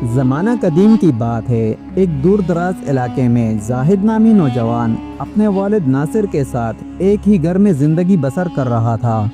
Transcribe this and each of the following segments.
زمانہ قدیم کی بات ہے، ایک دور دراز علاقے میں زاہد نامی نوجوان اپنے والد ناصر کے ساتھ ایک ہی گھر میں زندگی بسر کر رہا تھا۔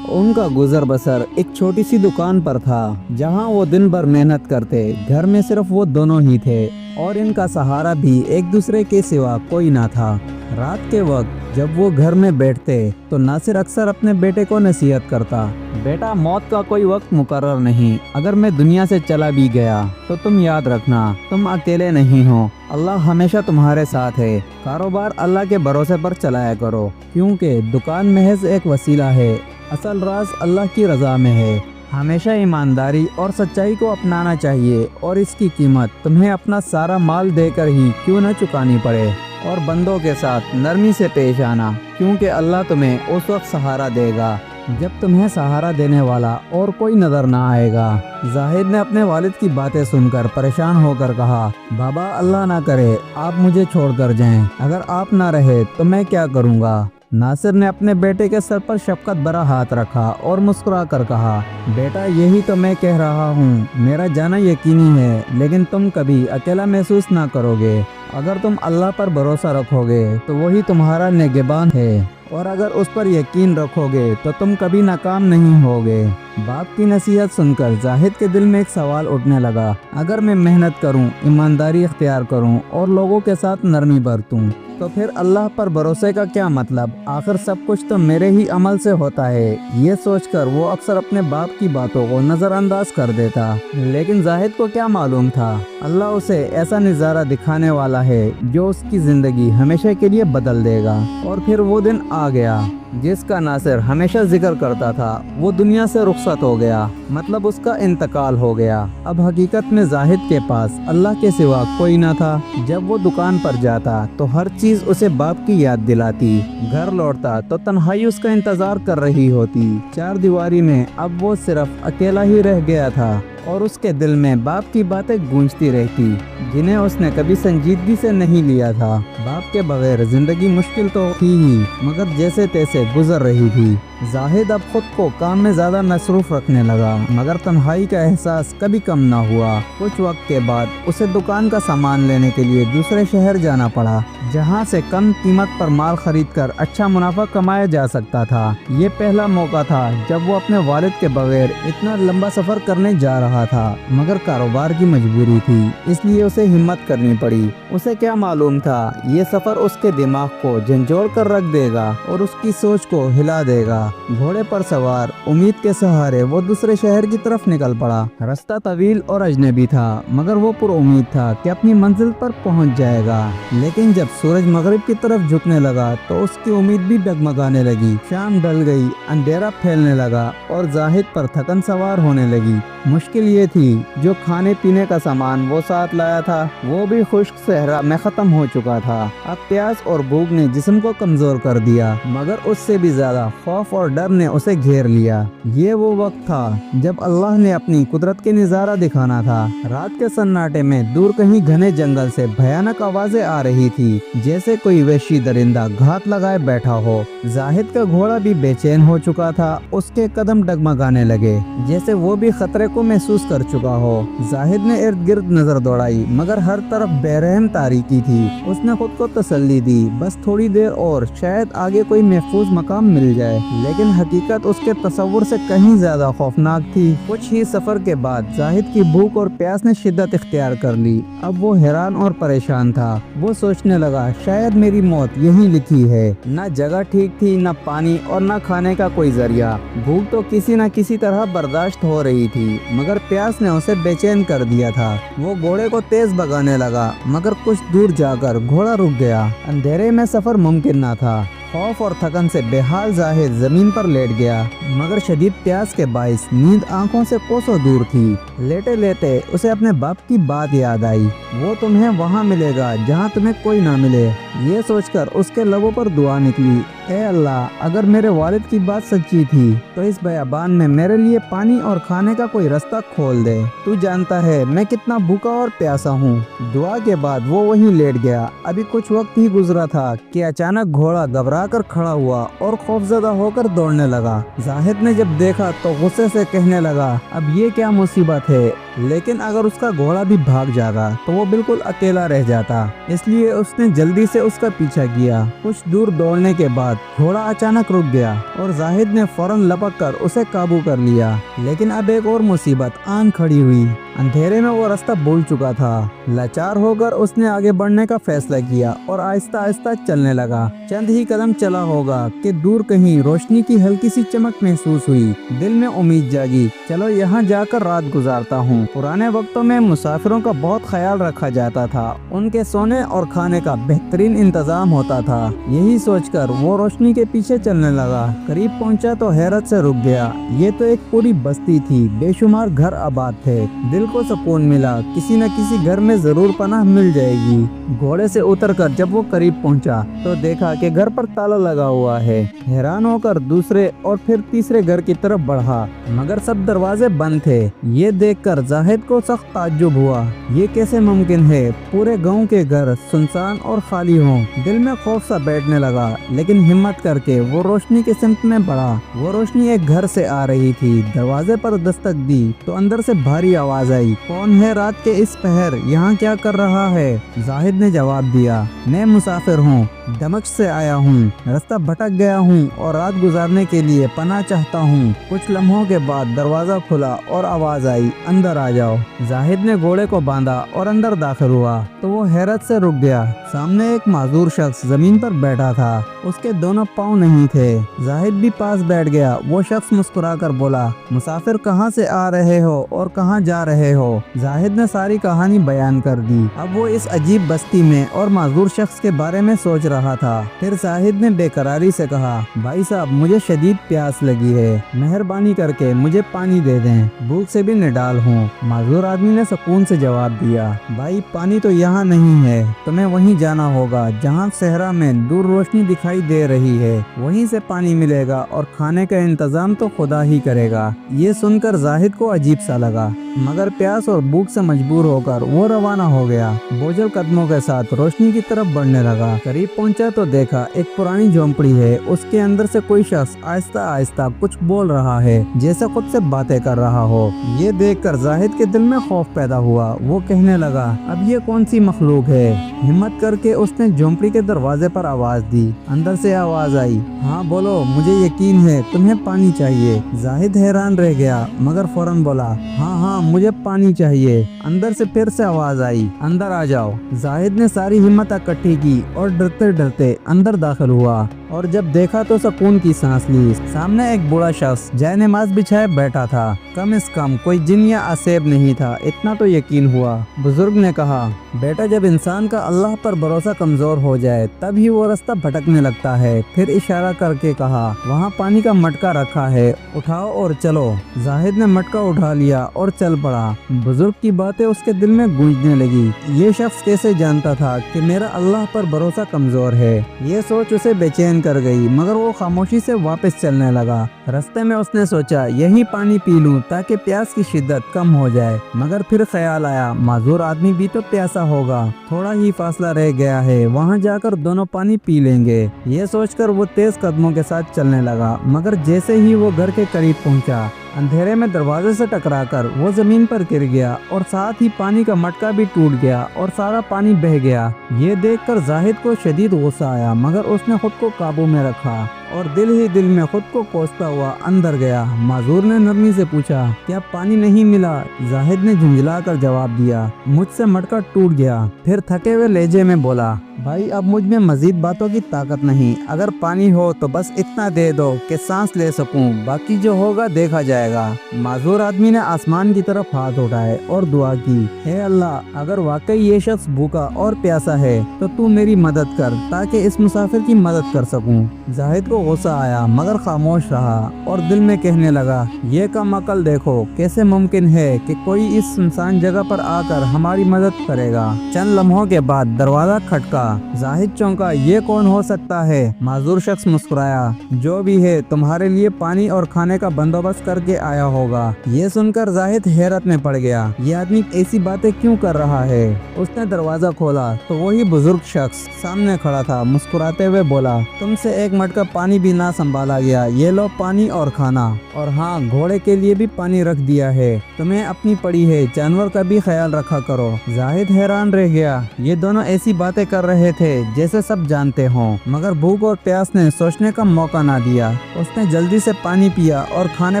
ان کا گزر بسر ایک چھوٹی سی دکان پر تھا جہاں وہ دن بھر محنت کرتے۔ گھر میں صرف وہ دونوں ہی تھے اور ان کا سہارا بھی ایک دوسرے کے سوا کوئی نہ تھا۔ رات کے وقت جب وہ گھر میں بیٹھتے تو ناصر اکثر اپنے بیٹے کو نصیحت کرتا، بیٹا موت کا کوئی وقت مقرر نہیں، اگر میں دنیا سے چلا بھی گیا تو تم یاد رکھنا تم اکیلے نہیں ہو، اللہ ہمیشہ تمہارے ساتھ ہے۔ کاروبار اللہ کے بھروسے پر چلایا کرو کیونکہ دکان محض ایک وسیلہ ہے، اصل راز اللہ کی رضا میں ہے۔ ہمیشہ ایمانداری اور سچائی کو اپنانا چاہیے اور اس کی قیمت تمہیں اپنا سارا مال دے کر ہی کیوں نہ چکانی پڑے، اور بندوں کے ساتھ نرمی سے پیش آنا کیونکہ اللہ تمہیں اس وقت سہارا دے گا جب تمہیں سہارا دینے والا اور کوئی نظر نہ آئے گا۔ زاہد نے اپنے والد کی باتیں سن کر پریشان ہو کر کہا، بابا اللہ نہ کرے آپ مجھے چھوڑ کر جائیں، اگر آپ نہ رہے تو میں کیا کروں گا؟ ناصر نے اپنے بیٹے کے سر پر شفقت بھرا ہاتھ رکھا اور مسکرا کر کہا، بیٹا یہی تو میں کہہ رہا ہوں، میرا جانا یقینی ہے لیکن تم کبھی اکیلا محسوس نہ کرو گے۔ اگر تم اللہ پر بھروسہ رکھو گے تو وہی تمہارا نگہبان ہے، اور اگر اس پر یقین رکھو گے تو تم کبھی ناکام نہیں ہوگے۔ باپ کی نصیحت سن کر زاہد کے دل میں ایک سوال اٹھنے لگا، اگر میں محنت کروں، ایمانداری اختیار کروں اور لوگوں کے ساتھ نرمی برتوں تو پھر اللہ پر بھروسے کا کیا مطلب؟ آخر سب کچھ تو میرے ہی عمل سے ہوتا ہے۔ یہ سوچ کر وہ اکثر اپنے باپ کی باتوں کو نظر انداز کر دیتا، لیکن زاہد کو کیا معلوم تھا اللہ اسے ایسا نظارہ دکھانے والا ہے جو اس کی زندگی ہمیشہ کے لیے بدل دے گا۔ اور پھر وہ دن آ گیا جس کا ناصر ہمیشہ ذکر کرتا تھا، وہ دنیا سے رخصت ہو گیا، مطلب اس کا انتقال ہو گیا۔ اب حقیقت میں زاہد کے پاس اللہ کے سوا کوئی نہ تھا۔ جب وہ دکان پر جاتا تو ہر چیز اسے باپ کی یاد دلاتی، گھر لوٹتا تو تنہائی اس کا انتظار کر رہی ہوتی۔ چار دیواری میں اب وہ صرف اکیلا ہی رہ گیا تھا اور اس کے دل میں باپ کی باتیں گونجتی رہتی جنہیں اس نے کبھی سنجیدگی سے نہیں لیا تھا۔ باپ کے بغیر زندگی مشکل تو تھی ہی مگر جیسے تیسے گزر رہی تھی۔ زاہد اب خود کو کام میں زیادہ مصروف رکھنے لگا مگر تنہائی کا احساس کبھی کم نہ ہوا۔ کچھ وقت کے بعد اسے دکان کا سامان لینے کے لیے دوسرے شہر جانا پڑا جہاں سے کم قیمت پر مال خرید کر اچھا منافع کمایا جا سکتا تھا۔ یہ پہلا موقع تھا جب وہ اپنے والد کے بغیر اتنا لمبا سفر کرنے جا رہا تھا مگر کاروبار کی مجبوری تھی اس لیے اسے ہمت کرنی پڑی۔ اسے کیا معلوم تھا یہ سفر اس کے دماغ کو جھنجھوڑ کر رکھ دے گا اور اس کی سوچ کو ہلا دے گا۔ گھوڑے پر سوار امید کے سہارے وہ دوسرے شہر کی طرف نکل پڑا۔ راستہ طویل اور اجنبی تھا مگر وہ پر امید تھا کہ اپنی منزل پر پہنچ جائے گا، لیکن جب سورج مغرب کی طرف جھکنے لگا تو اس کی امید بھی ڈگمگانے لگی۔ شام ڈل گئی، اندھیرا پھیلنے لگا اور زاہد پر تھکن سوار ہونے لگی۔ مشکل یہ تھی جو کھانے پینے کا سامان وہ ساتھ لایا تھا وہ بھی خشک صحرا میں ختم ہو چکا تھا۔ اب پیاس اور بھوک نے جسم کو کمزور کر دیا مگر اس سے بھی زیادہ خوف اور ڈر نے اسے گھیر لیا۔ یہ وہ وقت تھا جب اللہ نے اپنی قدرت کے نظارہ دکھانا تھا۔ رات کے سناٹے میں دور کہیں گھنے جنگل سے بھیانک آوازیں آ رہی تھی جیسے کوئی وحشی درندہ گھات لگائے بیٹھا ہو۔ زاہد کا گھوڑا بھی بے چین ہو چکا تھا، اس کے قدم ڈگمگانے لگے جیسے وہ بھی خطرے کو محسوس کر چکا ہو۔ زاہد نے ارد گرد نظر دوڑائی مگر ہر طرف بے رحم تاریکی تھی۔ اس نے خود کو تسلی دی، بس تھوڑی دیر اور شاید آگے کوئی محفوظ مقام مل جائے، لیکن حقیقت اس کے تصور سے کہیں زیادہ خوفناک تھی۔ کچھ ہی سفر کے بعد زاہد کی بھوک اور پیاس نے شدت اختیار کر لی۔ اب وہ حیران اور پریشان تھا۔ وہ سوچنے لگا شاید میری موت یہیں لکھی ہے۔ نہ جگہ ٹھیک تھی، نہ پانی اور نہ کھانے کا کوئی ذریعہ۔ بھوک تو کسی نہ کسی طرح برداشت ہو رہی تھی مگر پیاس نے اسے بے چین کر دیا تھا۔ وہ گھوڑے کو تیز بھگانے لگا مگر کچھ دور جا کر گھوڑا رک گیا۔ اندھیرے میں سفر ممکن نہ تھا۔ خوف اور تھکن سے بے حال زاہد زمین پر لیٹ گیا مگر شدید پیاس کے باعث نیند آنکھوں سے کوسوں دور تھی۔ لیٹے لیٹے اسے اپنے باپ کی بات یاد آئی، وہ تمہیں وہاں ملے گا جہاں تمہیں کوئی نہ ملے۔ یہ سوچ کر اس کے لبوں پر دعا نکلی، اے اللہ اگر میرے والد کی بات سچی تھی تو اس بیابان میں میرے لیے پانی اور کھانے کا کوئی رستہ کھول دے، تو جانتا ہے میں کتنا بھوکا اور پیاسا ہوں۔ دعا کے بعد وہ وہیں لیٹ گیا۔ ابھی کچھ وقت ہی گزرا تھا کہ اچانک گھوڑا گھبرا کر کھڑا ہوا اور خوفزدہ ہو کر دوڑنے لگا۔ زاہد نے جب دیکھا تو غصے سے کہنے لگا، اب یہ کیا مصیبت ہے؟ लेकिन अगर उसका घोड़ा भी भाग जाता तो वो बिल्कुल अकेला रह जाता, इसलिए उसने जल्दी से उसका पीछा किया। कुछ दूर दौड़ने के बाद घोड़ा अचानक रुक गया और जाहिद ने फौरन लपक कर उसे काबू कर लिया। लेकिन अब एक और मुसीबत आन खड़ी हुई। अंधेरे में वो रास्ता भूल चुका था। लाचार होकर उसने आगे बढ़ने का फैसला किया और आहिस्ता आहिस्ता चलने लगा। चंद ही कदम चला होगा कि दूर कहीं रोशनी की हल्की सी चमक महसूस हुई। दिल में उम्मीद जागी, चलो यहाँ जाकर रात गुजारता हूँ। पुराने वक्तों में मुसाफिरों का बहुत ख्याल रखा जाता था, उनके सोने और खाने का बेहतरीन इंतजाम होता था। यही सोचकर वो रोशनी के पीछे चलने लगा। करीब पहुँचा तो हैरत से रुक गया। ये तो एक पूरी बस्ती थी, बेशुमार घर आबाद थे। दिल को सुकून मिला, किसी न किसी घर में जरूर पनाह मिल जाएगी। घोड़े से उतरकर जब वो करीब पहुंचा तो देखा कि घर पर ताला लगा हुआ है। हैरान होकर दूसरे और फिर तीसरे घर की तरफ बढ़ा, मगर सब दरवाजे बंद थे। ये देखकर जाहिद को सख्त ताज्जुब हुआ। ये कैसे मुमकिन है, पूरे गांव के घर सुनसान और खाली हों। दिल में खौफ सा बैठने लगा, लेकिन हिम्मत करके वो रोशनी के सिमत में बढ़ा। वो रोशनी एक घर से आ रही थी। दरवाजे पर दस्तक दी तो अंदर से भारी आवाज आई, कौन है रात के इस पहर, यहाँ क्या कर रहा है? जाहिद ने जवाब दिया, मैं मुसाफिर हूँ, दमश्क से आया हूँ, रास्ता भटक गया हूँ और रात गुजारने के लिए पनाह चाहता हूँ। कुछ लम्हों के बाद दरवाजा खुला और आवाज आई, अंदर आ जाओ। जाहिद ने घोड़े को बांधा और अंदर दाखिल हुआ तो वो हैरत से रुक गया। सामने एक माजूर शख्स जमीन पर बैठा था, उसके दोनों पाँव नहीं थे। जाहिद भी पास बैठ गया। वो शख्स मुस्कुराकर बोला, मुसाफिर कहाँ से आ रहे हो और कहाँ जा रहे हो? जाहिद ने सारी कहानी बयान कर दी। अब वो इस अजीब बस्ती में और माजूर शख्स के बारे में सोच रहा था। फिर जाहिद ने बेकरारी से कहा, भाई साहब मुझे शदीद प्यास लगी है, मेहरबानी करके मुझे पानी दे दें, भूख से भी निडाल हूँ। माजूर आदमी ने सुकून से जवाब दिया, भाई पानी तो यहाँ नहीं है, तुम्हें वहीं जाना होगा जहाँ सहरा में दूर रोशनी दिखाई दे रही है, वहीं से पानी मिलेगा और खाने का इंतजाम तो खुदा ही करेगा। ये सुनकर जाहिद को अजीब सा लगा, मगर प्यास और भूख से मजबूर होकर वो रवाना हो गया। बोझल कदमों के साथ रोशनी की तरफ बढ़ने लगा। करीब पहुंचा तो देखा एक पुरानी झोंपड़ी है, उसके अंदर से कोई शख्स आहिस्ता आहिस्ता कुछ बोल रहा है, जैसे खुद से बातें कर रहा हो। ये देखकर जाहिद के दिल में खौफ पैदा हुआ। वो कहने लगा, अब ये कौन सी मखलूक है? हिम्मत करके उसने झोंपड़ी के दरवाजे पर आवाज दी। अंदर से आवाज आई, हाँ बोलो, मुझे यकीन है तुम्हें पानी चाहिए। जाहिद हैरान रह गया, मगर फौरन बोला, हाँ हाँ मुझे पानी चाहिए। अंदर से फिर से आवाज आई, अंदर आ जाओ। जाहिद ने सारी हिम्मत इकट्ठी की और डरते डरते अंदर दाखिल हुआ और जब देखा तो सुकून की सांस ली। सामने एक बूढ़ा शख्स जय नमाज बिछाए बैठा था। कम से कम कोई जिन या असेब नहीं था, इतना तो यकीन हुआ। बुजुर्ग ने कहा, बेटा जब इंसान का अल्लाह पर भरोसा कमजोर हो जाए तब ही वो रास्ता भटकने लगता है। फिर इशारा करके कहा, वहाँ पानी का मटका रखा है, उठाओ और चलो। जाहिद ने मटका उठा लिया और चल पड़ा। बुजुर्ग की बातें उसके दिल में गूंजने लगी। ये शख्स कैसे जानता था कि मेरा अल्लाह पर भरोसा कमजोर है? ये सोच उसे बेचैन कर गई, मगर वो खामोशी से वापस चलने लगा। रास्ते में उसने सोचा यही पानी पी लूं ताकि प्यास की शिद्दत कम हो जाए, मगर फिर ख्याल आया माजूर आदमी भी तो प्यासा होगा, थोड़ा ही फासला रह गया है, वहाँ जाकर दोनों पानी पी लेंगे। ये सोचकर वो तेज कदमों के साथ चलने लगा, मगर जैसे ही वो घर के करीब पहुँचा अंधेरे में दरवाजे से टकराकर वो जमीन पर गिर गया और साथ ही पानी का मटका भी टूट गया और सारा पानी बह गया। ये देखकर जाहिद को शदीद गुस्सा आया, मगर उसने खुद को काबू में रखा और दिल ही दिल में खुद को कोसता हुआ अंदर गया। माजूर ने नरमी से पूछा, क्या पानी नहीं मिला? जाहिद ने झुंझलाकर जवाब दिया, मुझसे मटका टूट गया। फिर थके हुए लहजे में बोला, भाई अब मुझ में मजीद बातों की ताकत नहीं, अगर पानी हो तो बस इतना दे दो कि सांस ले सकूं, बाकी जो होगा देखा जाएगा। माजूर आदमी ने आसमान की तरफ हाथ उठाए और दुआ की, हे अल्लाह, अगर वाकई ये शख्स भूखा और प्यासा है तो तू मेरी मदद कर ताकि इस मुसाफिर की मदद कर सकूं। जाहिद को गुस्सा आया, मगर खामोश रहा और दिल में कहने लगा, ये कम अकल देखो, कैसे मुमकिन है कि कोई इस सुनसान जगह पर आकर हमारी मदद करेगा। चंद लम्हों के बाद दरवाजा खटका। जाहिद चौंका, ये कौन हो सकता है? माजूर शख्स मुस्कुराया, जो भी है तुम्हारे लिए पानी और खाने का बंदोबस्त करके आया होगा। ये सुनकर जाहिद हैरत में पड़ गया, ये आदमी ऐसी बातें क्यों कर रहा है? उसने दरवाजा खोला तो वही बुजुर्ग शख्स सामने खड़ा था। मुस्कुराते हुए बोला, तुमसे एक मटका पानी पानी भी ना संभाला गया। ये लो पानी और खाना, और हाँ, घोड़े के लिए भी पानी रख दिया है। तुम्हें अपनी पड़ी है, जानवर का भी ख्याल रखा करो। जाहिद हैरान रह गया। ये दोनों ऐसी बातें कर रहे थे जैसे सब जानते हों, मगर भूख और प्यास ने सोचने का मौका ना दिया। उसने जल्दी से पानी पिया और खाने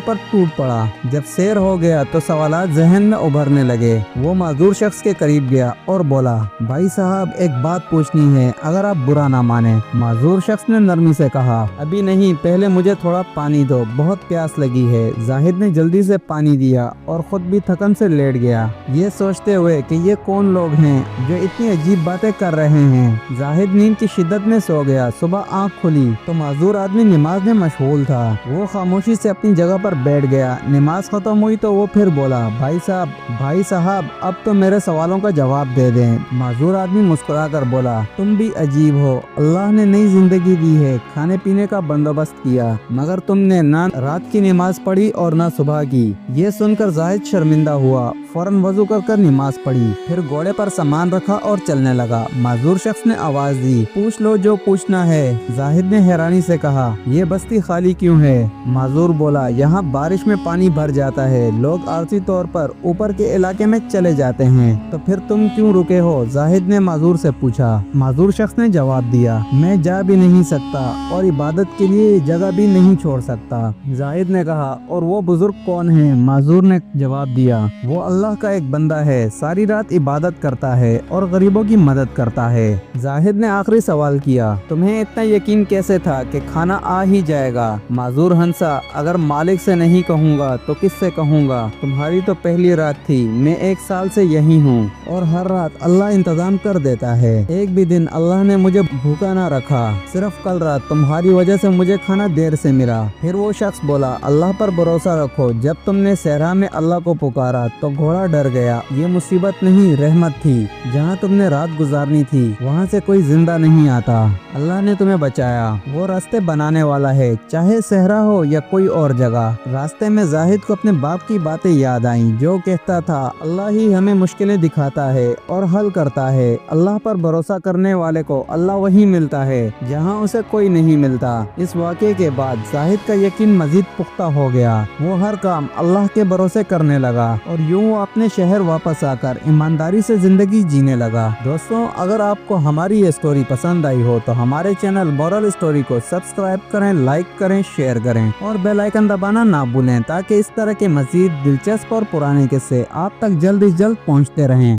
पर टूट पड़ा। जब सैर हो गया तो सवालात जहन में उभरने लगे। वो माजूर शख्स के करीब गया और बोला, भाई साहब, एक बात पूछनी है, अगर आप बुरा ना माने। माजूर शख्स ने नरमी से कहा, अभी नहीं, पहले मुझे थोड़ा पानी दो, बहुत प्यास लगी है। जाहिद ने जल्दी से पानी दिया और खुद भी थकन से लेट गया, ये सोचते हुए कि ये कौन लोग हैं जो इतनी अजीब बातें कर रहे हैं। जाहिद नींद की शिद्दत में सो गया। सुबह आँख खुली तो माजूर आदमी नमाज में मशगूल था। वो खामोशी से अपनी जगह पर बैठ गया। नमाज खत्म हुई तो वो फिर बोला, भाई साहब, अब तो मेरे सवालों का जवाब दे दें। माजूर आदमी मुस्कुरा कर बोला, तुम भी अजीब हो। अल्लाह ने नई जिंदगी दी है, खाने पीने का बंदोबस्त किया, मगर तुमने ना रात की नमाज पढ़ी और ना सुबह की। ये सुनकर जाहिद शर्मिंदा हुआ। फौरन वजू कर नमाज पढ़ी, फिर घोड़े पर सामान रखा और चलने लगा। माजूर शख्स ने आवाज दी, पूछ लो जो पूछना है। जाहिद ने हैरानी से कहा, ये बस्ती खाली क्यों है? माजूर बोला, यहाँ बारिश में पानी भर जाता है, लोग आरसी तौर पर ऊपर के इलाके में चले जाते हैं, तो फिर तुम क्यों रुके हो? जाहिद ने माजूर से पूछा। माजूर शख्स ने जवाब दिया, मैं जा भी नहीं सकता और इबादत के लिए जगह भी नहीं छोड़ सकता। जाहिद ने कहा, और वो बुजुर्ग कौन है? माजूर ने जवाब दिया, वो अल्लाह का एक बंदा है, सारी रात इबादत करता है और गरीबों की मदद करता है। जाहिद ने आखिरी सवाल किया, तुम्हें इतना यकीन कैसे था कि खाना आ ही जाएगा? माजूर हंसा, अगर मालिक से नहीं कहूँगा तो किससे कहूँगा? तुम्हारी तो पहली रात थी, मैं 1 साल से यही हूँ और हर रात अल्लाह इंतजाम कर देता है। एक भी दिन अल्लाह ने मुझे भूखा ना रखा। सिर्फ कल रात तुम्हारी वजह से मुझे खाना देर से मिला। फिर वो शख्स बोला, अल्लाह पर भरोसा रखो, जब तुमने सहरा में अल्लाह को पुकारा तो घोड़ा डर गया। ये मुसीबत नहीं, रहमत थी। जहाँ तुमने रात गुजारनी थी वहाँ से कोई जिंदा नहीं आता। अल्लाह ने तुम्हें बचाया। वो रास्ते बनाने वाला है, चाहे सहरा हो या कोई और जगह। रास्ते में जाहिद को अपने बाप की बातें याद आईं, जो कहता था, अल्लाह ही हमें मुश्किलें दिखाता है और हल करता है। अल्लाह पर भरोसा करने वाले को अल्लाह वही मिलता है जहाँ उसे कोई नहीं मिलता। इस वाक़े के बाद जाहिद का यकीन मजीद पुख्ता हो गया। वो हर काम अल्लाह के भरोसे करने लगा और यूं वो अपने शहर वापस आकर ईमानदारी से जिंदगी जीने लगा। दोस्तों, अगर आपको हमारी ये स्टोरी पसंद आई हो तो हमारे चैनल मोरल स्टोरी को सब्सक्राइब करें, लाइक करें, शेयर करें और बेल आइकन दबाना ना भूलें, ताकि इस तरह के मजीद दिलचस्प और पुराने किस्से आप तक जल्द से जल्द पहुंचते रहें।